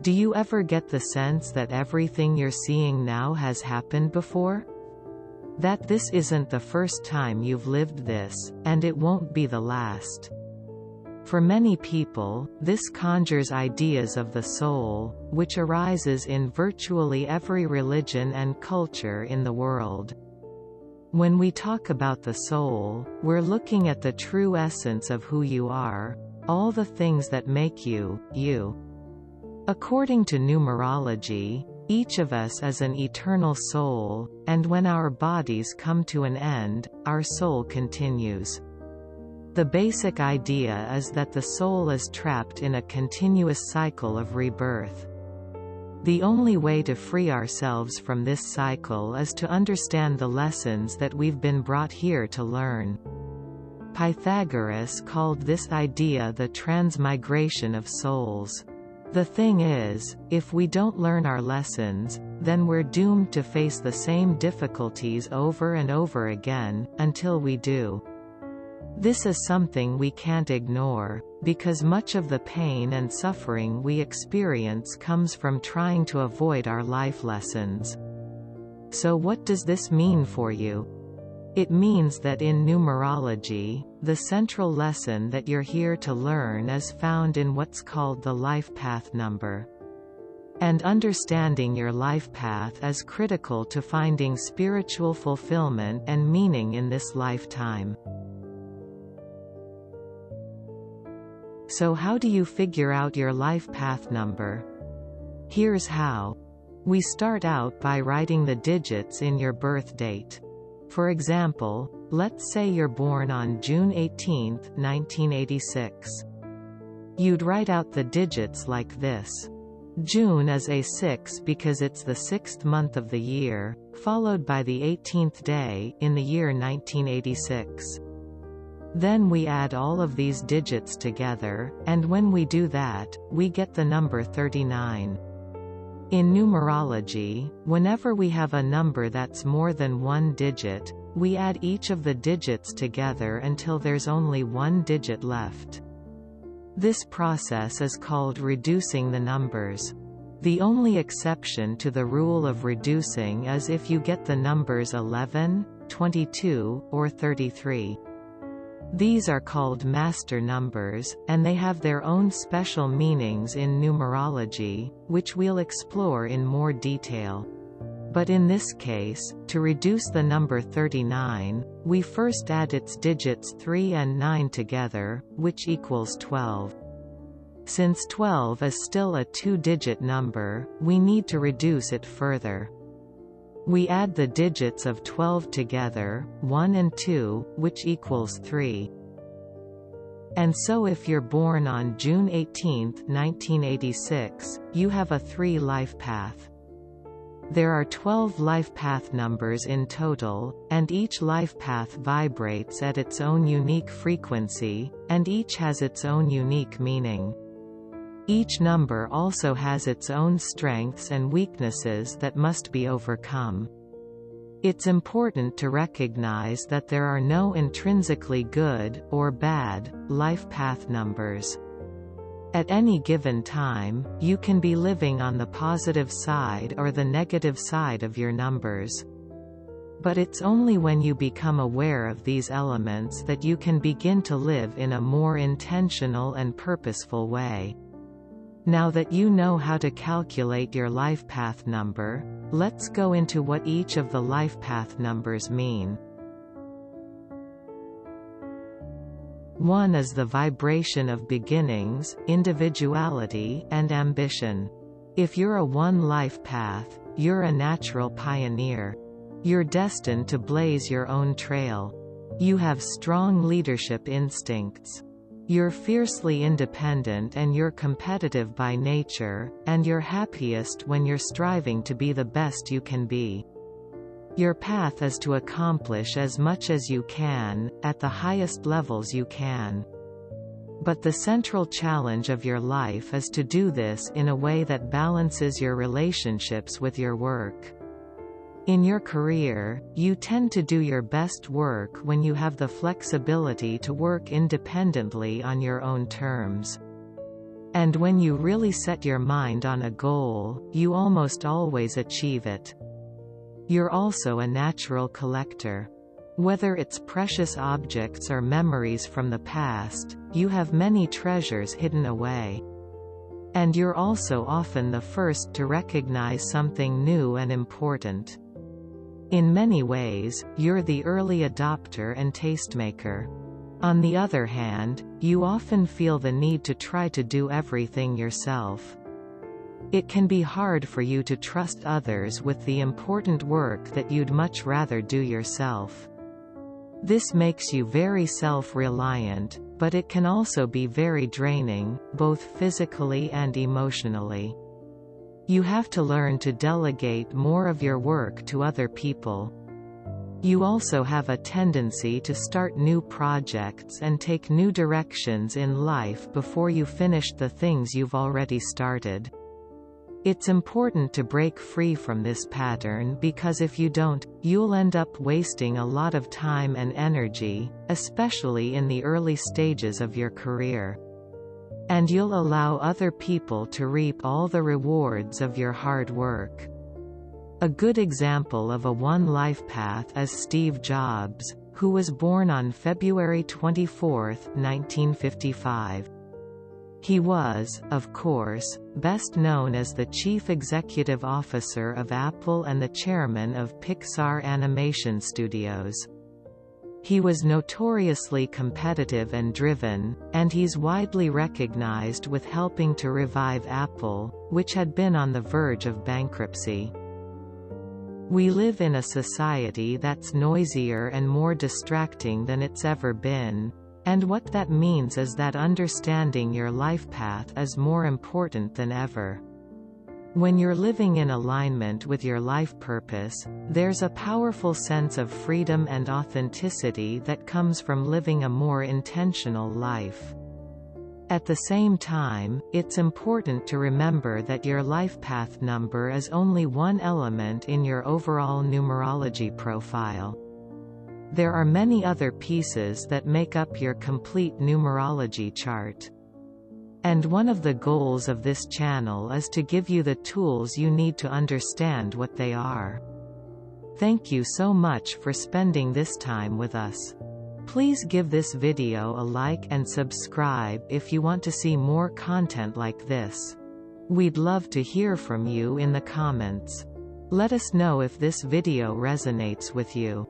Do you ever get the sense that everything you're seeing now has happened before? That this isn't the first time you've lived this, and it won't be the last. For many people, this conjures ideas of the soul, which arises in virtually every religion and culture in the world. When we talk about the soul, we're looking at the true essence of who you are, all the things that make you, you. According to numerology, each of us is an eternal soul, and when our bodies come to an end, our soul continues. The basic idea is that the soul is trapped in a continuous cycle of rebirth. The only way to free ourselves from this cycle is to understand the lessons that we've been brought here to learn. Pythagoras called this idea the transmigration of souls. The thing is, if we don't learn our lessons, then we're doomed to face the same difficulties over and over again, until we do. This is something we can't ignore, because much of the pain and suffering we experience comes from trying to avoid our life lessons. So what does this mean for you? It means that in numerology, the central lesson that you're here to learn is found in what's called the life path number. And understanding your life path is critical to finding spiritual fulfillment and meaning in this lifetime. So how do you figure out your life path number? Here's how. We start out by writing the digits in your birth date. For example, let's say you're born on June 18, 1986. You'd write out the digits like this. June is a 6 because it's the 6th month of the year, followed by the 18th day in the year 1986. Then we add all of these digits together, and when we do that, we get the number 39. In numerology, whenever we have a number that's more than one digit, we add each of the digits together until there's only one digit left. This process is called reducing the numbers. The only exception to the rule of reducing is if you get the numbers 11, 22, or 33. These are called master numbers, and they have their own special meanings in numerology, which we'll explore in more detail. But in this case, to reduce the number 39, we first add its digits 3 and 9 together, which equals 12. Since 12 is still a two-digit number, we need to reduce it further. We add the digits of 12 together, 1 and 2, which equals 3. And so if you're born on June 18, 1986, you have a 3 life path. There are 12 life path numbers in total, and each life path vibrates at its own unique frequency, and each has its own unique meaning. Each number also has its own strengths and weaknesses that must be overcome. It's important to recognize that there are no intrinsically good, or bad, life path numbers. At any given time, you can be living on the positive side or the negative side of your numbers. But it's only when you become aware of these elements that you can begin to live in a more intentional and purposeful way. Now that you know how to calculate your life path number, let's go into what each of the life path numbers mean. 1 is the vibration of beginnings, individuality, and ambition. If you're a 1 life path, you're a natural pioneer. You're destined to blaze your own trail. You have strong leadership instincts. You're fiercely independent and you're competitive by nature, and you're happiest when you're striving to be the best you can be. Your path is to accomplish as much as you can, at the highest levels you can. But the central challenge of your life is to do this in a way that balances your relationships with your work. In your career, you tend to do your best work when you have the flexibility to work independently on your own terms. And when you really set your mind on a goal, you almost always achieve it. You're also a natural collector. Whether it's precious objects or memories from the past, you have many treasures hidden away. And you're also often the first to recognize something new and important. In many ways, you're the early adopter and tastemaker. On the other hand, you often feel the need to try to do everything yourself. It can be hard for you to trust others with the important work that you'd much rather do yourself. This makes you very self-reliant, but it can also be very draining, both physically and emotionally. You have to learn to delegate more of your work to other people. You also have a tendency to start new projects and take new directions in life before you finish the things you've already started. It's important to break free from this pattern because if you don't, you'll end up wasting a lot of time and energy, especially in the early stages of your career. And you'll allow other people to reap all the rewards of your hard work. A good example of a one-life path is Steve Jobs, who was born on February 24, 1955. He was, of course, best known as the Chief Executive Officer of Apple and the Chairman of Pixar Animation Studios. He was notoriously competitive and driven, and he's widely recognized with helping to revive Apple, which had been on the verge of bankruptcy. We live in a society that's noisier and more distracting than it's ever been, and what that means is that understanding your life path is more important than ever. When you're living in alignment with your life purpose, there's a powerful sense of freedom and authenticity that comes from living a more intentional life. At the same time, it's important to remember that your life path number is only one element in your overall numerology profile. There are many other pieces that make up your complete numerology chart. And one of the goals of this channel is to give you the tools you need to understand what they are. Thank you so much for spending this time with us. Please give this video a like and subscribe if you want to see more content like this. We'd love to hear from you in the comments. Let us know if this video resonates with you.